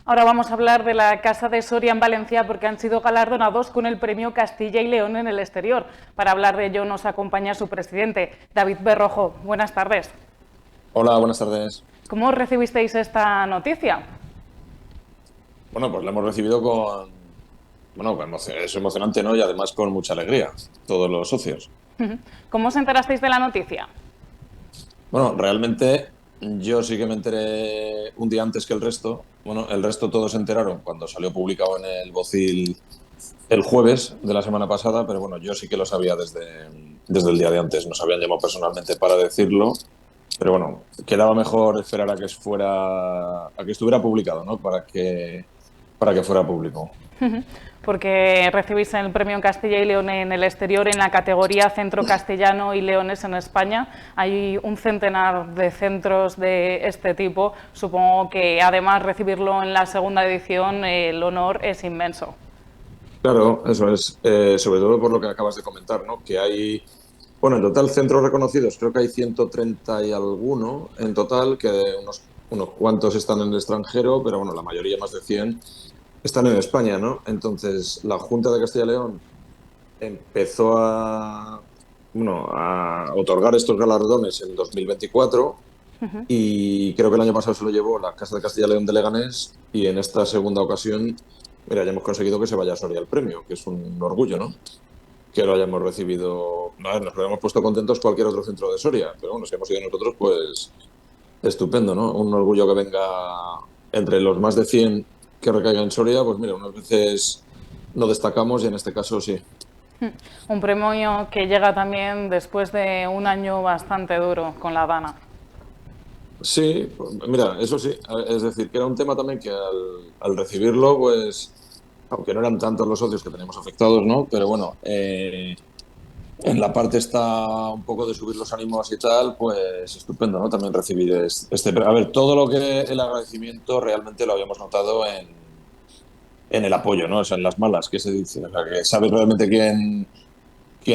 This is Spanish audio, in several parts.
Ahora vamos a hablar de la Casa de Soria en Valencia porque han sido galardonados con el premio Castilla y León en el exterior. Para hablar de ello nos acompaña su presidente, David Berrojo. Buenas tardes. Hola, buenas tardes. ¿Cómo recibisteis esta noticia? Bueno, pues la hemos recibido es emocionante, ¿no? Y además con mucha alegría, todos los socios. ¿Cómo os enterasteis de la noticia? Bueno, realmente yo sí que me enteré un día antes que el resto. Bueno, el resto todos se enteraron cuando salió publicado en el Bocil el jueves de la semana pasada, pero bueno, yo sí que lo sabía desde el día de antes. Nos habían llamado personalmente para decirlo, pero bueno, quedaba mejor esperar a que estuviera publicado, ¿no? Para que fuera público. Porque recibís el premio en Castilla y León en el exterior en la categoría Centro Castellano y Leones en España. Hay un centenar de centros de este tipo. Supongo que además recibirlo en la segunda edición, el honor es inmenso. Claro, eso es. Sobre todo por lo que acabas de comentar, ¿no? Que hay, bueno, en total centros reconocidos, creo que hay 130 y alguno en total, que unos cuantos están en el extranjero, pero bueno, la mayoría, más de 100, están en España, ¿no? Entonces, la Junta de Castilla y León empezó a otorgar estos galardones en 2024 y creo que el año pasado se lo llevó la Casa de Castilla y León de Leganés y en esta segunda ocasión, mira, ya hemos conseguido que se vaya a Soria el premio, que es un orgullo, ¿no? Que lo hayamos recibido. A ver, nos hubiéramos puesto contentos cualquier otro centro de Soria, pero bueno, si hemos ido nosotros, pues estupendo, ¿no? Un orgullo que venga entre los más de 100 que recaiga en Soria, pues mira, unas veces no destacamos y en este caso sí. Un premio que llega también después de un año bastante duro con la Dana. Sí, pues, mira, eso sí, es decir, que era un tema también que al recibirlo, pues, aunque no eran tantos los socios que teníamos afectados, ¿no? Pero bueno, en la parte está un poco de subir los ánimos y tal, pues estupendo, ¿no? También recibir A ver, todo lo que el agradecimiento realmente lo habíamos notado en el apoyo, ¿no? O sea, en las malas, que se dice. O sea, que sabes realmente quién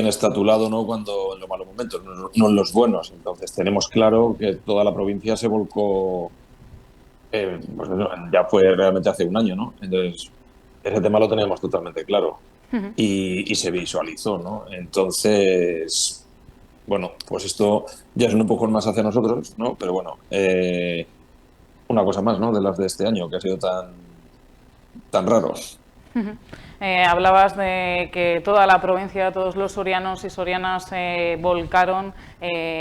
está a tu lado, ¿no? Cuando en los malos momentos, no en los buenos. Entonces tenemos claro que toda la provincia se volcó, pues eso, ya fue realmente hace un año, ¿no? Entonces, ese tema lo teníamos totalmente claro y se visualizó, ¿no? Entonces, bueno, pues esto ya es un empujón más hacia nosotros, ¿no? Pero bueno, una cosa más, ¿no? De las de este año, que ha sido tan raro. Hablabas de que toda la provincia, todos los sorianos y sorianas se volcaron,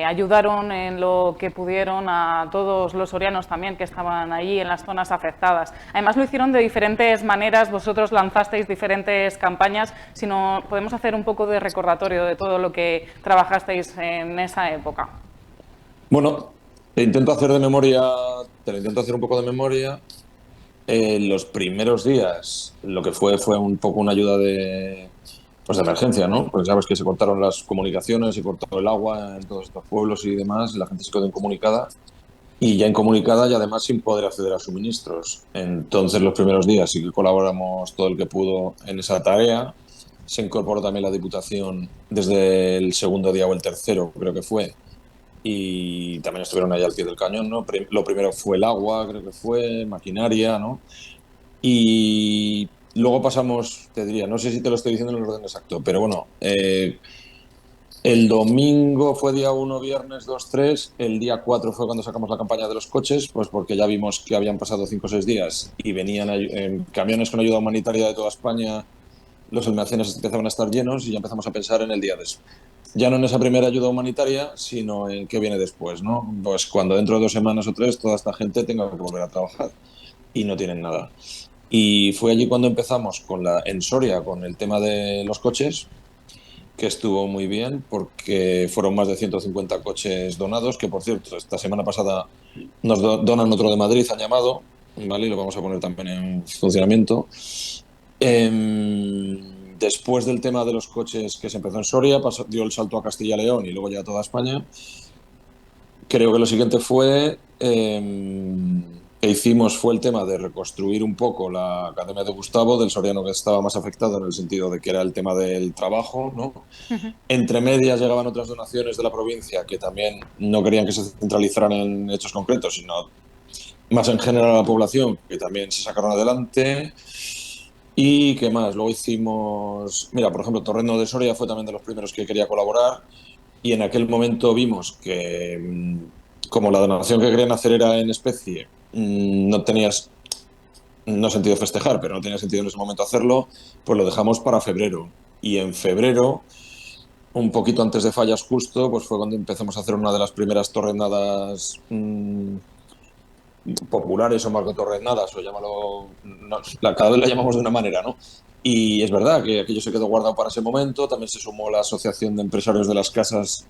ayudaron en lo que pudieron a todos los sorianos también que estaban allí en las zonas afectadas. Además lo hicieron de diferentes maneras, vosotros lanzasteis diferentes campañas, si no podemos hacer un poco de recordatorio de todo lo que trabajasteis en esa época. Bueno, te lo intento hacer un poco de memoria. Los primeros días lo que fue un poco una ayuda pues de emergencia, ¿no? Porque sabes que se cortaron las comunicaciones, se cortó el agua en todos estos pueblos y demás, y la gente se quedó incomunicada y ya incomunicada y además sin poder acceder a suministros. Entonces los primeros días sí que colaboramos todo el que pudo en esa tarea. Se incorporó también la Diputación desde el segundo día o el tercero, creo que fue, y también estuvieron ahí al pie del cañón, ¿no? Lo primero fue el agua, creo que fue, maquinaria, ¿no? Y luego pasamos, te diría, no sé si te lo estoy diciendo en el orden exacto, pero bueno, el domingo fue día uno, viernes 2 3. El día 4 fue cuando sacamos la campaña de los coches, pues porque ya vimos que habían pasado 5 o 6 días y venían en camiones con ayuda humanitaria de toda España, los almacenes empezaban a estar llenos y ya empezamos a pensar en el día después. Ya no en esa primera ayuda humanitaria, sino en qué viene después, ¿no? Pues cuando dentro de 2 semanas o 3 toda esta gente tenga que volver a trabajar y no tienen nada. Y fue allí cuando empezamos en Soria con el tema de los coches, que estuvo muy bien porque fueron más de 150 coches donados, que por cierto, esta semana pasada nos donan otro de Madrid, han llamado, ¿vale? Y lo vamos a poner también en funcionamiento. Después del tema de los coches que se empezó en Soria, dio el salto a Castilla y León y luego ya a toda España. Creo que lo siguiente que hicimos fue el tema de reconstruir un poco la Academia de Gustavo, del soriano que estaba más afectado en el sentido de que era el tema del trabajo, ¿no? Entre medias llegaban otras donaciones de la provincia que también no querían que se centralizaran en hechos concretos, sino más en general a la población, que también se sacaron adelante. ¿Y qué más? Luego hicimos, mira, por ejemplo, Torrendo de Soria fue también de los primeros que quería colaborar y en aquel momento vimos que como la donación que querían hacer era en especie, no tenías, no sentido festejar, pero no tenía sentido en ese momento hacerlo, pues lo dejamos para febrero. Y en febrero, un poquito antes de Fallas justo, pues fue cuando empezamos a hacer una de las primeras torrendadas populares o marcotorrenadas, o llámalo, no, cada vez la llamamos de una manera, ¿no? Y es verdad que aquello se quedó guardado para ese momento, también se sumó la Asociación de Empresarios de las Casas,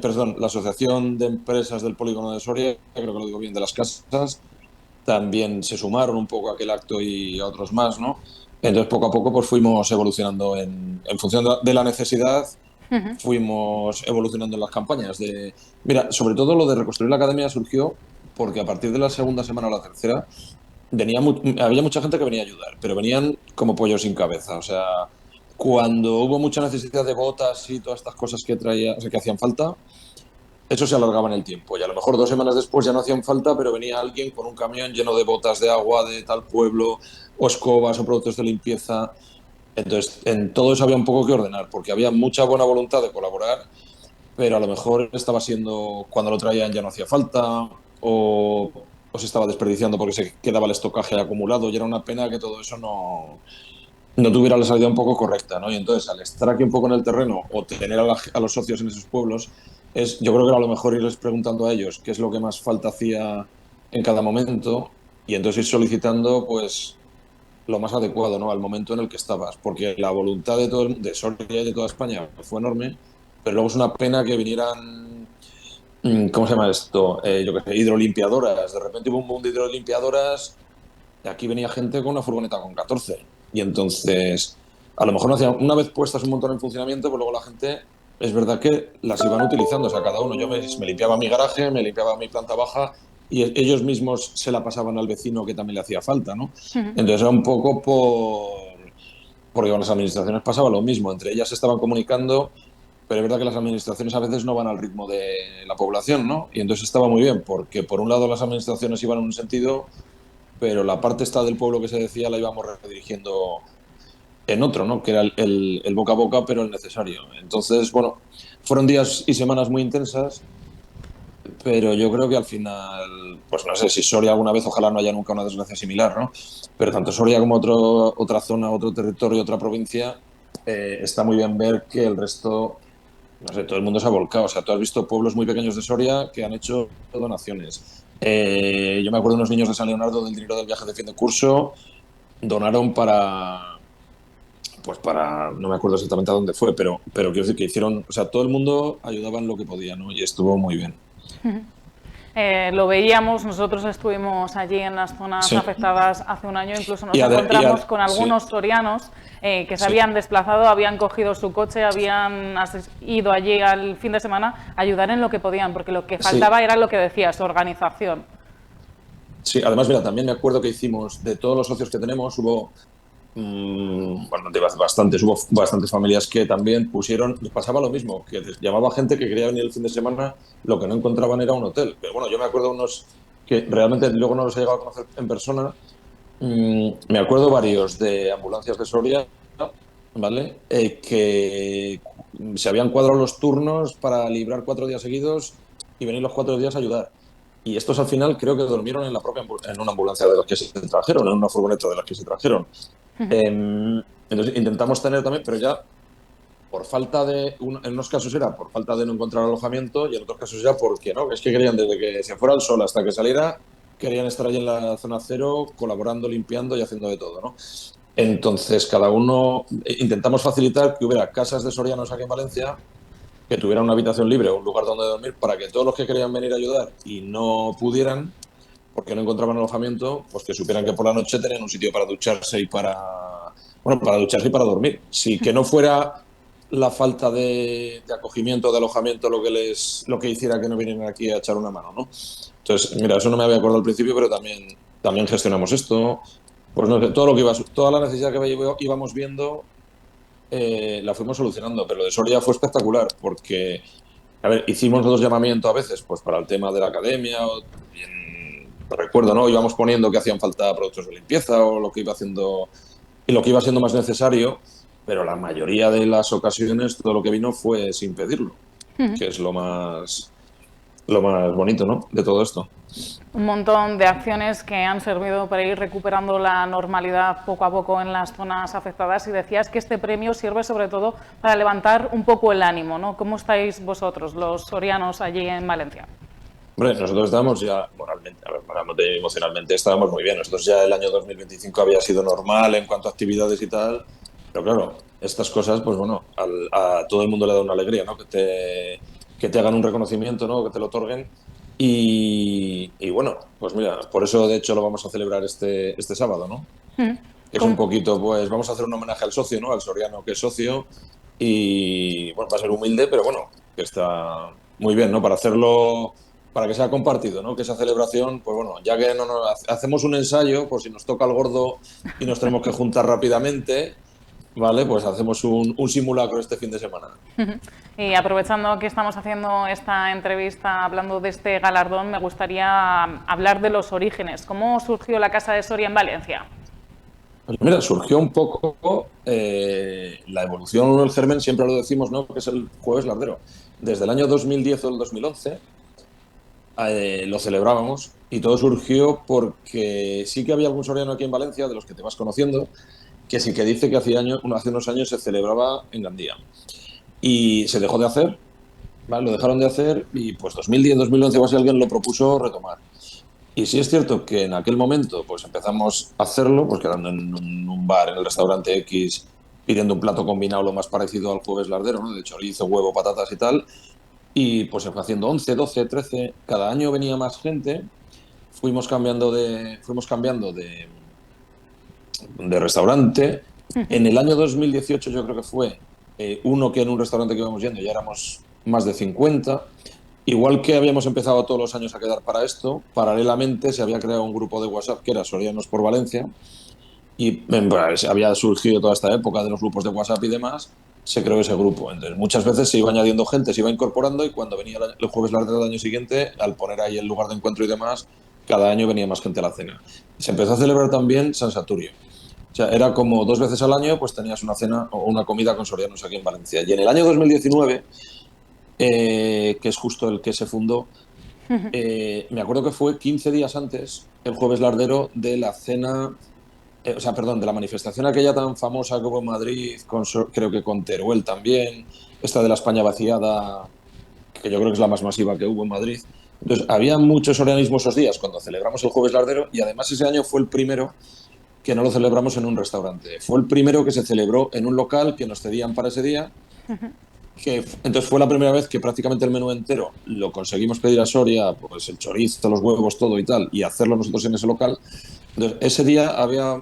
perdón, la Asociación de Empresas del Polígono de Soria, creo que lo digo bien, de las casas, también se sumaron un poco a aquel acto y a otros más, ¿no? Entonces, poco a poco, pues fuimos evolucionando en función de la necesidad, fuimos evolucionando en las campañas. Mira, sobre todo lo de reconstruir la academia surgió porque a partir de la segunda semana o la tercera había mucha gente que venía a ayudar, pero venían como pollos sin cabeza. O sea, cuando hubo mucha necesidad de botas y todas estas cosas que traía, o sea, que hacían falta, eso se alargaba en el tiempo. Y a lo mejor 2 semanas después ya no hacían falta, pero venía alguien con un camión lleno de botas de agua de tal pueblo, o escobas o productos de limpieza. Entonces, en todo eso había un poco que ordenar, porque había mucha buena voluntad de colaborar, pero a lo mejor estaba siendo, cuando lo traían ya no hacía falta, o, o se estaba desperdiciando porque se quedaba el estocaje acumulado, y era una pena que todo eso no tuviera la salida un poco correcta, ¿no? Y entonces, al estar aquí un poco en el terreno o tener a los socios en esos pueblos, yo creo que era a lo mejor irles preguntando a ellos qué es lo que más falta hacía en cada momento, y entonces ir solicitando, pues, lo más adecuado, ¿no? Al momento en el que estabas, porque la voluntad de Soria y de toda España fue enorme, pero luego es una pena que vinieran, ¿cómo se llama esto? Yo qué sé, hidrolimpiadoras. De repente hubo un boom de hidrolimpiadoras y aquí venía gente con una furgoneta con 14. Y entonces, a lo mejor no hacían, una vez puestas un montón en funcionamiento, pues luego la gente, es verdad que las iban utilizando, o sea, cada uno. Yo me limpiaba mi garaje, me limpiaba mi planta baja y ellos mismos se la pasaban al vecino que también le hacía falta, ¿no? Entonces era un poco porque con las administraciones pasaba lo mismo, entre ellas se estaban comunicando, pero es verdad que las administraciones a veces no van al ritmo de la población, ¿no? Y entonces estaba muy bien, porque por un lado las administraciones iban en un sentido, pero la parte esta del pueblo que se decía la íbamos redirigiendo en otro, ¿no? Que era el boca a boca, pero el necesario. Entonces, bueno, fueron días y semanas muy intensas, pero yo creo que al final, pues no sé si Soria alguna vez, ojalá no haya nunca una desgracia similar, ¿no? Pero tanto Soria como otra zona, otro territorio, otra provincia, está muy bien ver que el resto, no sé, todo el mundo se ha volcado. O sea, tú has visto pueblos muy pequeños de Soria que han hecho donaciones. Yo me acuerdo de unos niños de San Leonardo del dinero del viaje de fin de curso, donaron no me acuerdo exactamente a dónde fue, pero quiero decir que hicieron, o sea, todo el mundo ayudaba en lo que podía, ¿no? Y estuvo muy bien. Lo veíamos, nosotros estuvimos allí en las zonas Sí. afectadas hace un año, incluso nos Y, encontramos con sí, algunos sorianos que se sí. habían desplazado, habían cogido su coche, habían ido allí al fin de semana a ayudar en lo que podían, porque lo que Sí, faltaba era lo que decías, organización. sí, además, mira, también me acuerdo que hicimos, de todos los socios que tenemos, hubo, bueno, hubo bastantes familias que también pusieron, les pasaba lo mismo, que les llamaba gente que quería venir el fin de semana, lo que no encontraban era un hotel. Pero bueno, yo me acuerdo de unos que realmente luego no los he llegado a conocer en persona. Me acuerdo varios de ambulancias de Soria, ¿vale? Que se habían cuadrado los turnos para librar 4 días seguidos y venir los 4 días a ayudar. Y estos al final creo que durmieron en la propia en una ambulancia de las que se trajeron, en una furgoneta de las que se trajeron. Entonces intentamos tener también, pero ya por falta en unos casos era por falta de no encontrar alojamiento y en otros casos ya porque no, es que querían desde que se fuera el sol hasta que saliera, querían estar allí en la zona cero, colaborando, limpiando y haciendo de todo, ¿no? Entonces cada uno, intentamos facilitar que hubiera casas de sorianos aquí en Valencia, que tuvieran una habitación libre o un lugar donde dormir para que todos los que querían venir a ayudar y no pudieran, porque no encontraban alojamiento, pues que supieran que por la noche tenían un sitio para ducharse y para ducharse y para dormir. Sí, que no fuera la falta de acogimiento, de alojamiento, lo que hiciera que no vinieran aquí a echar una mano, ¿no? Entonces, mira, eso no me había acordado al principio, pero también gestionamos esto. Pues no sé, toda la necesidad que íbamos viendo, la fuimos solucionando, pero lo de Soria fue espectacular, porque, a ver, hicimos nosotros llamamiento a veces, pues para el tema de la academia, recuerdo, ¿no? Íbamos poniendo que hacían falta productos de limpieza o lo que iba haciendo y lo que iba siendo más necesario, pero la mayoría de las ocasiones todo lo que vino fue sin pedirlo, que es lo más bonito, ¿no? De todo esto. Un montón de acciones que han servido para ir recuperando la normalidad poco a poco en las zonas afectadas, y decías que este premio sirve sobre todo para levantar un poco el ánimo, ¿no? ¿Cómo estáis vosotros, los sorianos, allí en Valencia? Hombre, nosotros estábamos ya moralmente, a ver, moralmente y emocionalmente estábamos muy bien. Nosotros ya el año 2025 había sido normal en cuanto a actividades y tal, pero claro, estas cosas, pues bueno, a todo el mundo le da una alegría, ¿no? Que te hagan un reconocimiento, ¿no? Que te lo otorguen. Y bueno, pues mira, por eso de hecho lo vamos a celebrar este sábado, ¿no? Es un ¿Cómo? poquito, pues vamos a hacer un homenaje al socio, ¿no? Al soriano que es socio. Y bueno, va a ser humilde, pero bueno, que está muy bien, ¿no? Para hacerlo, para que sea compartido, ¿no? Que esa celebración, pues bueno, ya que no nos hacemos un ensayo, por si nos toca el gordo y nos tenemos que juntar rápidamente, ¿vale? Pues hacemos un simulacro este fin de semana. Y aprovechando que estamos haciendo esta entrevista hablando de este galardón, me gustaría hablar de los orígenes. ¿Cómo surgió la Casa de Soria en Valencia? Pues mira, surgió un poco la evolución o el germen, siempre lo decimos, ¿no? Que es el Jueves Lardero. Desde el año 2010 o el 2011 lo celebrábamos y todo surgió porque sí que había algún soriano aquí en Valencia, de los que te vas conociendo, que sí que dice que hace unos años se celebraba en Gandía. Y se dejó de hacer, ¿vale? Lo dejaron de hacer y pues 2010, 2011 o así alguien lo propuso retomar. Y sí es cierto que en aquel momento pues empezamos a hacerlo, pues quedando en un bar, en el restaurante X, pidiendo un plato combinado lo más parecido al Jueves Lardero, ¿no? De chorizo, huevo, patatas y tal. Y pues se fue haciendo 11, 12, 13. Cada año venía más gente. Fuimos cambiando de restaurante. En el año 2018 yo creo que fue uno que en un restaurante que íbamos yendo ya éramos más de 50. Igual que habíamos empezado todos los años a quedar para esto, paralelamente se había creado un grupo de WhatsApp que era Sorianos por Valencia y pues, había surgido toda esta época de los grupos de WhatsApp y demás, se creó ese grupo. Entonces muchas veces se iba añadiendo gente, se iba incorporando y cuando venía el Jueves Largo del año siguiente, al poner ahí el lugar de encuentro y demás, cada año venía más gente a la cena. Se empezó a celebrar también San Saturio. O sea, era como 2 veces al año, pues tenías una cena o una comida con sorianos aquí en Valencia. Y en el año 2019 que es justo el que se fundó, me acuerdo que fue 15 días antes, el Jueves Lardero, de la cena, o sea, perdón, de la manifestación aquella tan famosa que hubo en Madrid, creo que con Teruel también, esta de la España vaciada, que yo creo que es la más masiva que hubo en Madrid. Entonces, había muchos organismos esos días cuando celebramos el Jueves Lardero y además ese año fue el primero que no lo celebramos en un restaurante. Fue el primero que se celebró en un local que nos cedían para ese día entonces fue la primera vez que prácticamente el menú entero lo conseguimos pedir a Soria, pues el chorizo, los huevos, todo y tal, y hacerlo nosotros en ese local. Entonces, ese día había,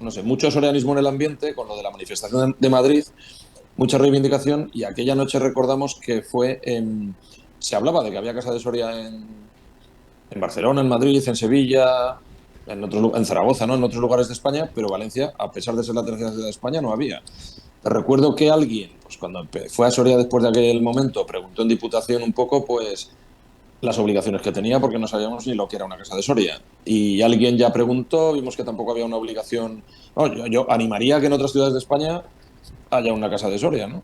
no sé, mucho sorianismo en el ambiente con lo de la manifestación de Madrid, mucha reivindicación, y aquella noche recordamos que se hablaba de que había Casa de Soria en Barcelona, en Madrid, en Sevilla, en Zaragoza, ¿no? En otros lugares de España, pero Valencia, a pesar de ser la tercera ciudad de España, no había. Recuerdo que alguien, pues cuando fue a Soria después de aquel momento, preguntó en Diputación un poco, pues las obligaciones que tenía, porque no sabíamos ni lo que era una casa de Soria. Y alguien ya preguntó, vimos que tampoco había una obligación. No, yo animaría que en otras ciudades de España haya una casa de Soria, ¿no?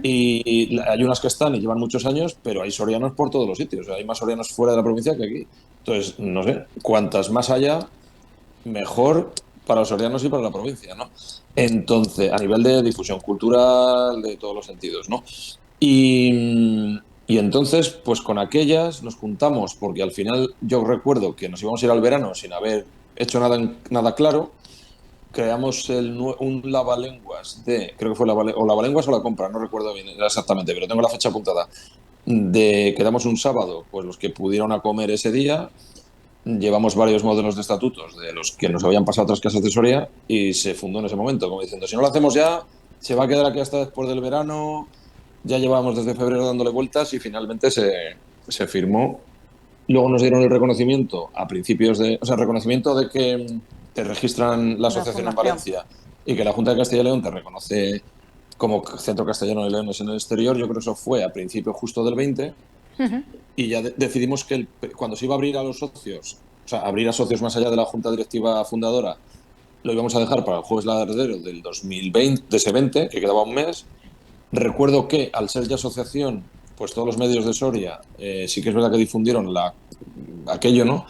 Y hay unas que están y llevan muchos años, pero hay sorianos por todos los sitios. O sea, hay más sorianos fuera de la provincia que aquí. Entonces, no sé, cuantas más haya, mejor para los sorianos y para la provincia, ¿no? Entonces, a nivel de difusión cultural, de todos los sentidos, ¿no? Y entonces, pues con aquellas nos juntamos, porque al final yo recuerdo que nos íbamos a ir al verano sin haber hecho nada claro. Creamos un lavalenguas creo que fue o lavalenguas o la compra, no recuerdo bien exactamente, pero tengo la fecha apuntada. Quedamos un sábado, pues los que pudieron a comer ese día, llevamos varios modelos de estatutos de los que nos habían pasado a otras casas de Soria y se fundó en ese momento, como diciendo, si no lo hacemos ya, se va a quedar aquí hasta después del verano, ya llevábamos desde febrero dándole vueltas y finalmente se firmó. Luego nos dieron el reconocimiento a principios o sea, reconocimiento de que te registran la La asociación en fundación. Valencia y que la Junta de Castilla y León te reconoce como Centro Castellano de Leones en el exterior. Yo creo que eso fue a principios justo del 20 y ya decidimos que cuando se iba a abrir a los socios o sea, abrir a socios más allá de la junta directiva fundadora, lo íbamos a dejar para el Jueves Lardero del 2020, de ese 20, que quedaba un mes. Recuerdo que al ser ya asociación, pues todos los medios de Soria sí que es verdad que difundieron aquello, ¿no?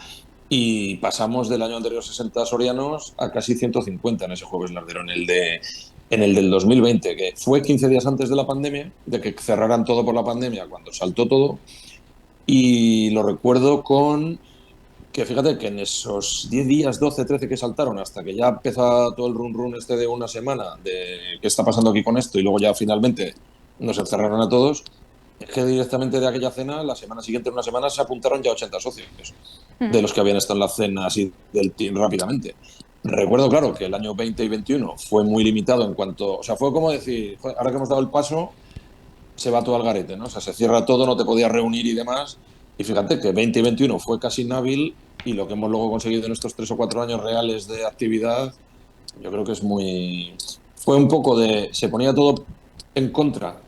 Y pasamos del año anterior 60 sorianos a casi 150 en ese Jueves Lardero, en el del 2020, que fue 15 días antes de la pandemia, de que cerraran todo por la pandemia, cuando saltó todo. Y lo recuerdo con que fíjate que en esos 10 días, 12, 13 que saltaron, hasta que ya empezó todo el run run este de una semana, de qué está pasando aquí con esto, y luego ya finalmente nos encerraron a todos, es que directamente de aquella cena, la semana siguiente, en una semana, se apuntaron ya 80 socios, de los que habían estado en la cena así del team rápidamente. Recuerdo, claro, que el año 20 y 21 fue muy limitado en cuanto... O sea, fue como decir, "Joder, ahora que hemos dado el paso, se va todo al garete, ¿no? O sea, se cierra todo, no te podías reunir y demás. Y fíjate que 20 y 21 fue casi inhábil y lo que hemos luego conseguido en estos 3 o 4 años reales de actividad, yo creo que es muy... Fue un poco de... Se ponía todo en contra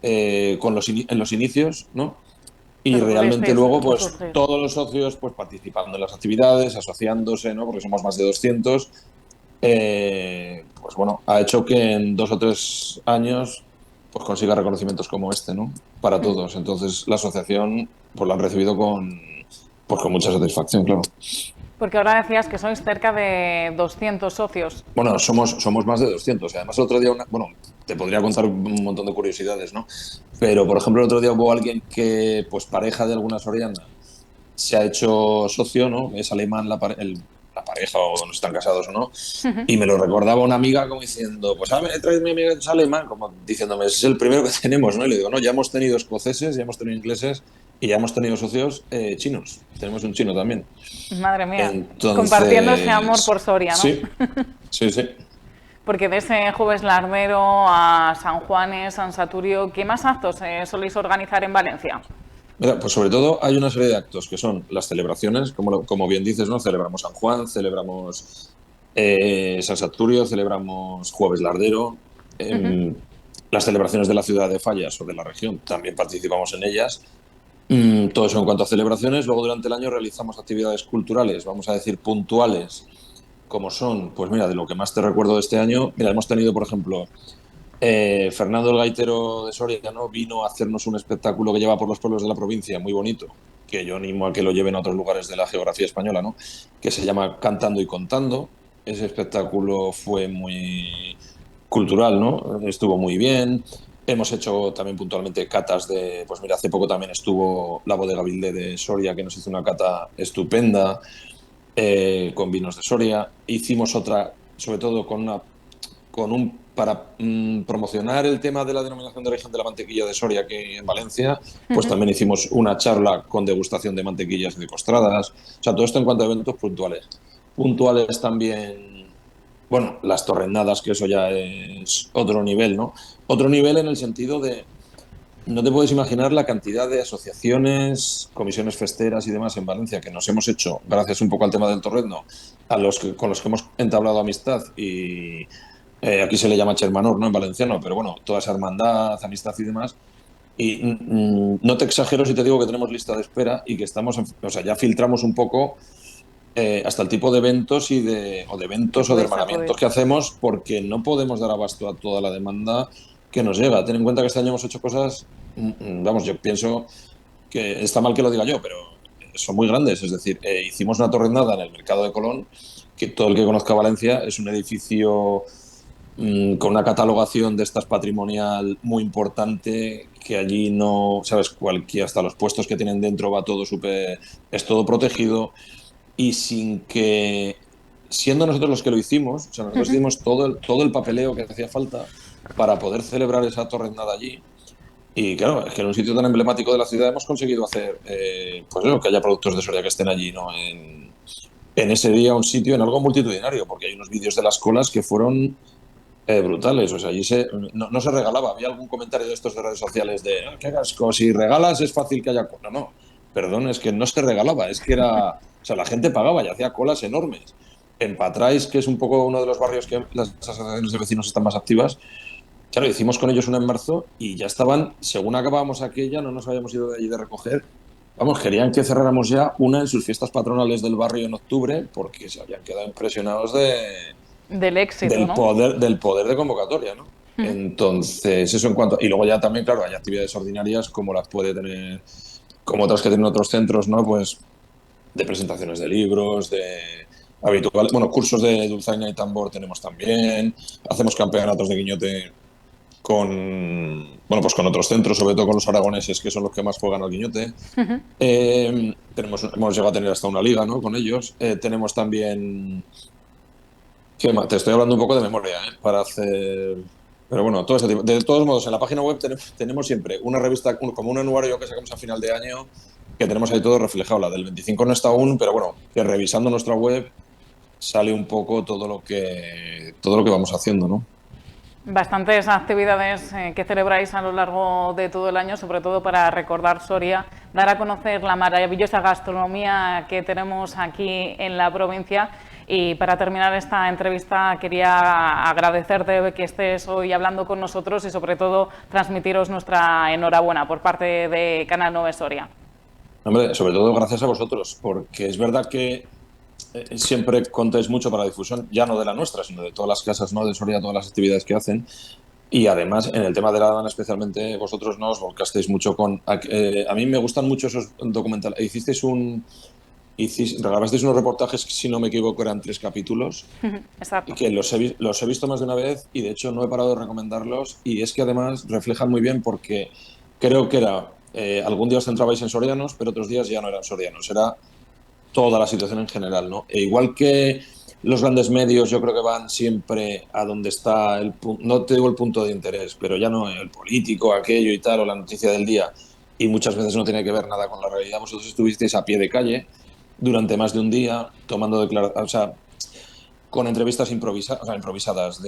en los inicios, ¿no? Y Pero realmente pudisteis luego, pues resurgir. todos los socios pues participando en las actividades, asociándose, ¿no? Porque somos más de 200, pues bueno, ha hecho que en 2 o 3 años pues consiga reconocimientos como este, ¿no? Para todos. Entonces la asociación pues la han recibido pues con mucha satisfacción, claro. Porque ahora decías que sois cerca de 200 socios. Bueno, somos más de 200. Además, el otro día, bueno, te podría contar un montón de curiosidades, ¿no? Pero, por ejemplo, el otro día hubo alguien que, pues pareja de alguna soriana, se ha hecho socio, ¿no? Es alemán la pareja, o no están casados o no. Y me lo recordaba una amiga como diciendo, pues a ver, trae mi amiga que es alemán, como diciéndome, ese es el primero que tenemos, ¿no? Y le digo, no, ya hemos tenido escoceses, ya hemos tenido ingleses y ya hemos tenido socios chinos. Tenemos un chino también. Madre mía. Compartiendo ese amor Entonces, por Soria, ¿no? sí, sí, sí. Porque de ese Jueves Lardero a San Juanes, San Saturio, ¿qué más actos soléis organizar en Valencia? Mira, pues sobre todo hay una serie de actos que son las celebraciones, como bien dices, ¿no? Celebramos San Juan, celebramos San Saturio, celebramos Jueves Lardero, las celebraciones de la ciudad de Fallas o de la región, también participamos en ellas. Todo eso en cuanto a celebraciones. Luego durante el año realizamos actividades culturales, vamos a decir puntuales, como son, pues mira, de lo que más te recuerdo de este año, mira, hemos tenido, por ejemplo, Fernando el Gaitero de Soria, ¿no? Vino a hacernos un espectáculo que lleva por los pueblos de la provincia, muy bonito, que yo animo a que lo lleven a otros lugares de la geografía española, ¿no? Que se llama Cantando y Contando. Ese espectáculo fue muy cultural, ¿no? Estuvo muy bien. Hemos hecho también puntualmente catas pues mira, hace poco también estuvo la Bodega Vilde de Soria, que nos hizo una cata estupenda con vinos de Soria. Hicimos otra, sobre todo para promocionar el tema de la denominación de origen de la mantequilla de Soria aquí en Valencia, pues también hicimos una charla con degustación de mantequillas y de costradas. O sea, todo esto en cuanto a eventos puntuales. Puntuales también, bueno, las torrenadas, que eso ya es otro nivel, ¿no? Otro nivel en el sentido de, no te puedes imaginar la cantidad de asociaciones, comisiones festeras y demás en Valencia que nos hemos hecho, gracias un poco al tema del torrendo, con los que hemos entablado amistad y aquí se le llama Chermanor, ¿no? En valenciano, pero bueno, toda esa hermandad, amistad y demás. Y no te exagero si te digo que tenemos lista de espera y que o sea, ya filtramos un poco hasta el tipo de eventos o de Que eventos o de podéis acudir. hermanamientos que hacemos porque no podemos dar abasto a toda la demanda que nos llega. Ten en cuenta que este año hemos hecho cosas, vamos, yo pienso que está mal que lo diga yo, pero son muy grandes. Es decir, hicimos una torrenada en el mercado de Colón, que todo el que conozca Valencia es un edificio con una catalogación de estas patrimonial muy importante, que allí no, sabes, cualquier, hasta los puestos que tienen dentro va todo súper, es todo protegido y sin que, siendo nosotros los que lo hicimos, o sea, nosotros hicimos todo el papeleo que hacía falta para poder celebrar esa torrenada allí. Y claro, es que en un sitio tan emblemático de la ciudad hemos conseguido hacer, pues eso, que haya productos de Soria que estén allí, ¿no? En ese día, un sitio, en algo multitudinario, porque hay unos vídeos de las colas que fueron brutales. O sea, allí no se regalaba. Había algún comentario de estos de redes sociales de "Ah, qué asco, si regalas es fácil que haya cola". No, perdón, es que no se regalaba, es que era. O sea, la gente pagaba y hacía colas enormes. En Patrais, que es un poco uno de los barrios que las asociaciones de vecinos están más activas, claro, hicimos con ellos una en marzo y ya estaban, según acabábamos aquella, no nos habíamos ido de allí de recoger, vamos, querían que cerráramos ya una en sus fiestas patronales del barrio en octubre porque se habían quedado impresionados Del éxito, ¿no? del poder de convocatoria, ¿no? Entonces, eso en cuanto... Y luego ya también, claro, hay actividades ordinarias como las puede tener, como otras que tienen otros centros, ¿no? Pues de presentaciones de libros, de habituales, bueno, cursos de dulzaina y tambor tenemos también, hacemos campeonatos de guiñote con, bueno, pues con otros centros, sobre todo con los aragoneses, que son los que más juegan al guiñote. Hemos llegado a tener hasta una liga, ¿no? Con ellos. Tenemos también... ¿Qué más? Te estoy hablando un poco de memoria, ¿eh? Para hacer... Pero bueno, todo ese tipo. De todos modos, en la página web tenemos siempre una revista, como un anuario que sacamos a final de año, que tenemos ahí todo reflejado. La del 25 no está aún, pero bueno, que revisando nuestra web sale un poco todo lo que vamos haciendo, ¿no? Bastantes actividades que celebráis a lo largo de todo el año, sobre todo para recordar Soria, dar a conocer la maravillosa gastronomía que tenemos aquí en la provincia. Y para terminar esta entrevista quería agradecerte que estés hoy hablando con nosotros y sobre todo transmitiros nuestra enhorabuena por parte de Canal 9 Soria. Hombre, sobre todo gracias a vosotros, porque es verdad que siempre contáis mucho para la difusión, ya no de la nuestra, sino de todas las casas, ¿no? De Soria, todas las actividades que hacen. Y además, en el tema de la Adana, especialmente, vosotros no os volcasteis mucho con... a mí me gustan mucho esos documentales. Grabasteis unos reportajes que, si no me equivoco, eran 3 capítulos, y Exacto. que los he visto más de una vez y, de hecho, no he parado de recomendarlos. Y es que, además, reflejan muy bien porque creo que era... algún día os centrabais en sorianos, pero otros días ya no eran sorianos. Era toda la situación en general, ¿no? E igual que los grandes medios, yo creo que van siempre a donde está el punto, no te digo el punto de interés, pero ya no el político, aquello y tal, o la noticia del día, y muchas veces no tiene que ver nada con la realidad. Vosotros estuvisteis a pie de calle durante más de un día tomando declaraciones, o sea, con entrevistas improvisadas,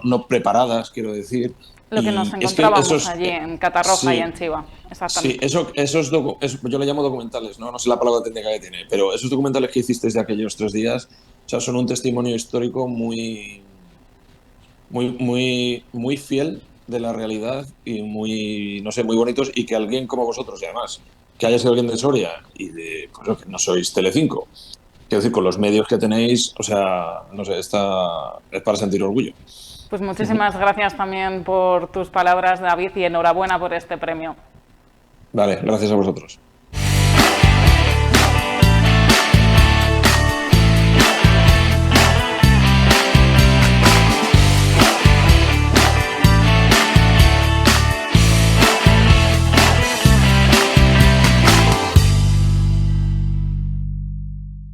no preparadas, quiero decir. Lo que nos Y es que encontrábamos allí en Catarroja y sí, en Chiva, sí, exactamente. yo le llamo documentales, ¿no? No sé la palabra técnica que tiene, pero esos documentales que hicisteis de aquellos 3 días, o sea, son un testimonio histórico muy fiel de la realidad y muy, no sé, muy bonitos, y que alguien como vosotros, y además, que haya sido alguien de Soria y de, pues, que no sois Telecinco, quiero decir, con los medios que tenéis, o sea, no sé, es para sentir orgullo. Pues muchísimas gracias también por tus palabras, David, y enhorabuena por este premio. Vale, gracias a vosotros.